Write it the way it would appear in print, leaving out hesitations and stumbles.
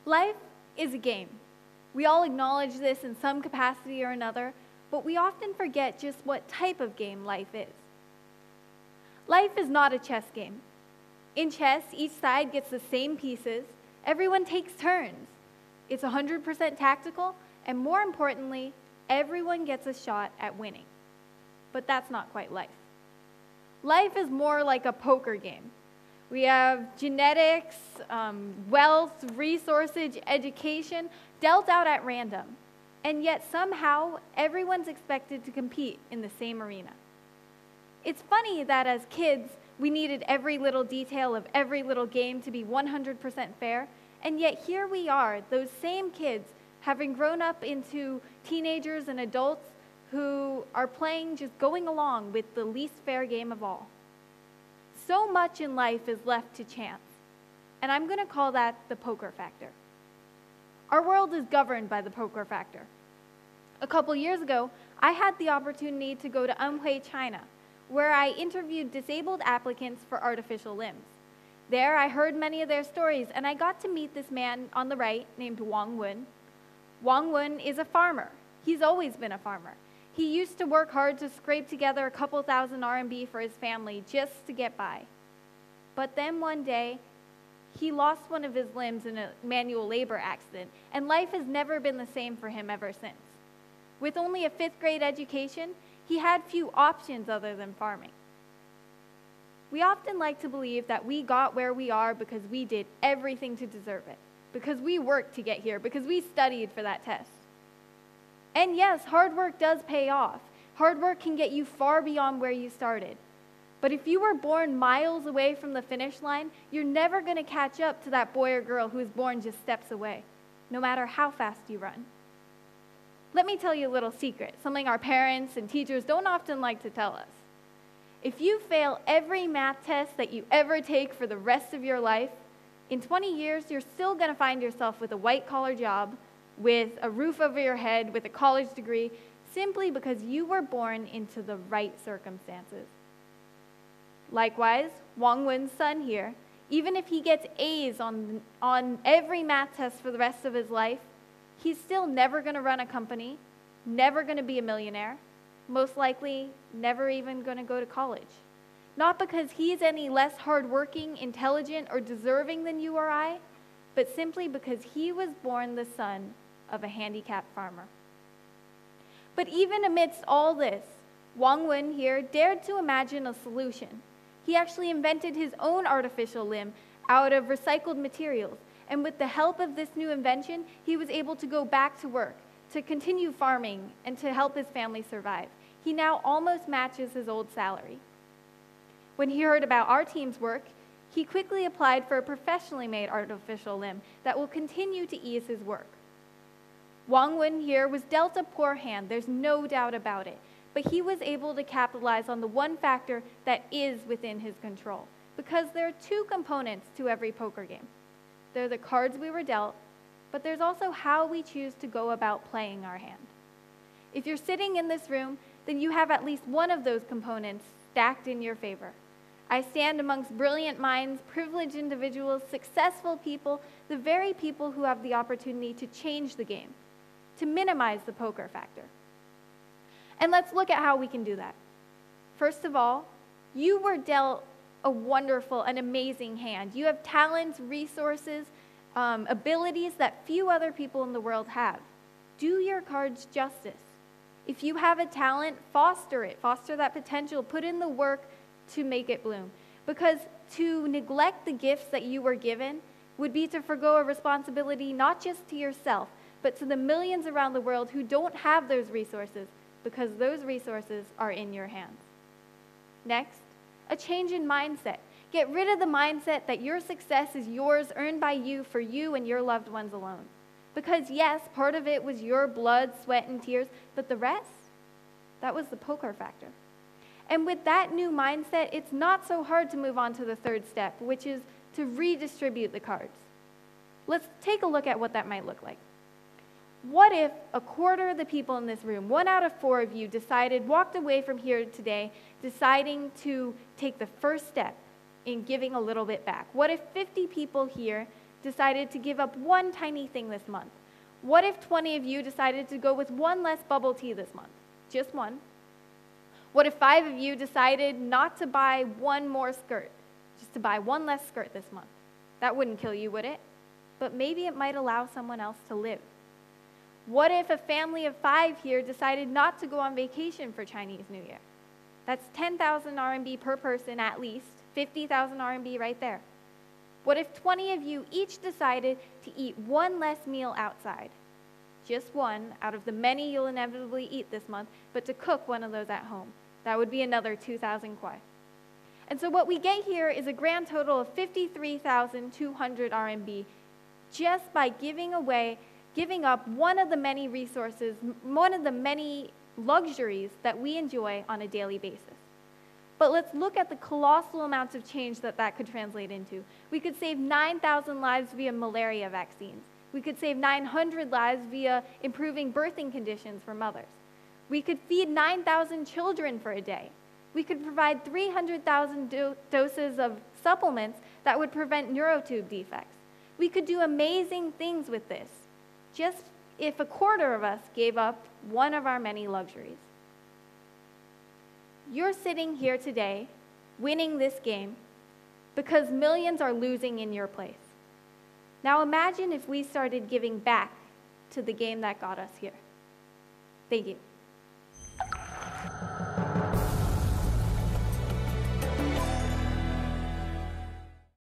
Life is a game. We all acknowledge this in some capacity or another, but we often forget just what type of game life is. Life is not a chess game. In chess, each side gets the same pieces. Everyone takes turns. It's 100% tactical, and more importantly, everyone gets a shot at winning. But that's not quite life. Life is more like a poker game. We have genetics, wealth, resources, education dealt out at random. And yet somehow, everyone's expected to compete in the same arena. It's funny that as kids, we needed every little detail of every little game to be 100% fair, and yet here we are, those same kids, having grown up into teenagers and adults who are playing, just going along with the least fair game of all. So much in life is left to chance, and I'm going to call that the poker factor. Our world is governed by the poker factor. A couple years ago, I had the opportunity to go to Anhui, China, where I interviewed disabled applicants for artificial limbs. There, I heard many of their stories, and I got to meet this man on the right named Wang Wen. Wang Wen is a farmer. He's always been a farmer. He used to work hard to scrape together a couple thousand RMB for his family just to get by. But then one day, he lost one of his limbs in a manual labor accident, and life has never been the same for him ever since. With only a 5th grade education, he had few options other than farming. We often like to believe that we got where we are because we did everything to deserve it, because we worked to get here, because we studied for that test. And yes, hard work does pay off. Hard work can get you far beyond where you started. But if you were born miles away from the finish line, you're never going to catch up to that boy or girl who was born just steps away, no matter how fast you run. Let me tell you a little secret, something our parents and teachers don't often like to tell us. If you fail every math test that you ever take for the rest of your life, in 20 years, you're still going to find yourself with a white-collar job, with a roof over your head, with a college degree, simply because you were born into the right circumstances. Likewise, Wang Wen's son here, even if he gets A's on every math test for the rest of his life, he's still never going to run a company, never going to be a millionaire, most likely never even going to go to college. Not because he's any less hardworking, intelligent, or deserving than you or I, but simply because he was born the son of a handicapped farmer. But even amidst all this, Wang Wen here dared to imagine a solution. He actually invented his own artificial limb out of recycled materials, and with the help of this new invention, he was able to go back to work, to continue farming, and to help his family survive. He now almost matches his old salary. When he heard about our team's work, he quickly applied for a professionally made artificial limb that will continue to ease his work. Wang Wen here was dealt a poor hand, there's no doubt about it, but he was able to capitalize on the one factor that is within his control, because there are two components to every poker game. They're the cards we were dealt, but there's also how we choose to go about playing our hand. If you're sitting in this room, then you have at least one of those components stacked in your favor. I stand amongst brilliant minds, privileged individuals, successful people, the very people who have the opportunity to change the game, to minimize the poker factor. And let's look at how we can do that. First of all, you were dealt a wonderful and amazing hand. You have talents, resources, abilities that few other people in the world have. Do your cards justice. If you have a talent, foster it, foster that potential, put in the work to make it bloom. Because to neglect the gifts that you were given would be to forgo a responsibility not just to yourself, but to the millions around the world who don't have those resources, because those resources are in your hands. Next, a change in mindset. Get rid of the mindset that your success is yours, earned by you, for you and your loved ones alone. Because yes, part of it was your blood, sweat, and tears, but the rest, that was the poker factor. And with that new mindset, it's not so hard to move on to the third step, which is to redistribute the cards. Let's take a look at what that might look like. What if a quarter of the people in this room, 1 out of 4 of you, walked away from here today deciding to take the first step in giving a little bit back? What if 50 people here decided to give up one tiny thing this month? What if 20 of you decided to go with one less bubble tea this month? Just one. What if 5 of you decided not to buy one more skirt, just to buy one less skirt this month? That wouldn't kill you, would it? But maybe it might allow someone else to live. What if a family of 5 here decided not to go on vacation for Chinese New Year? That's 10,000 RMB per person at least, 50,000 RMB right there. What if 20 of you each decided to eat one less meal outside? Just one out of the many you'll inevitably eat this month, but to cook one of those at home. That would be another 2,000 kwai. And so what we get here is a grand total of 53,200 RMB just by giving up one of the many resources, one of the many luxuries that we enjoy on a daily basis. But let's look at the colossal amounts of change that could translate into. We could save 9,000 lives via malaria vaccines. We could save 900 lives via improving birthing conditions for mothers. We could feed 9,000 children for a day. We could provide 300,000 doses of supplements that would prevent neurotube defects. We could do amazing things with this, just if a quarter of us gave up one of our many luxuries. You're sitting here today, winning this game, because millions are losing in your place. Now imagine if we started giving back to the game that got us here. Thank you.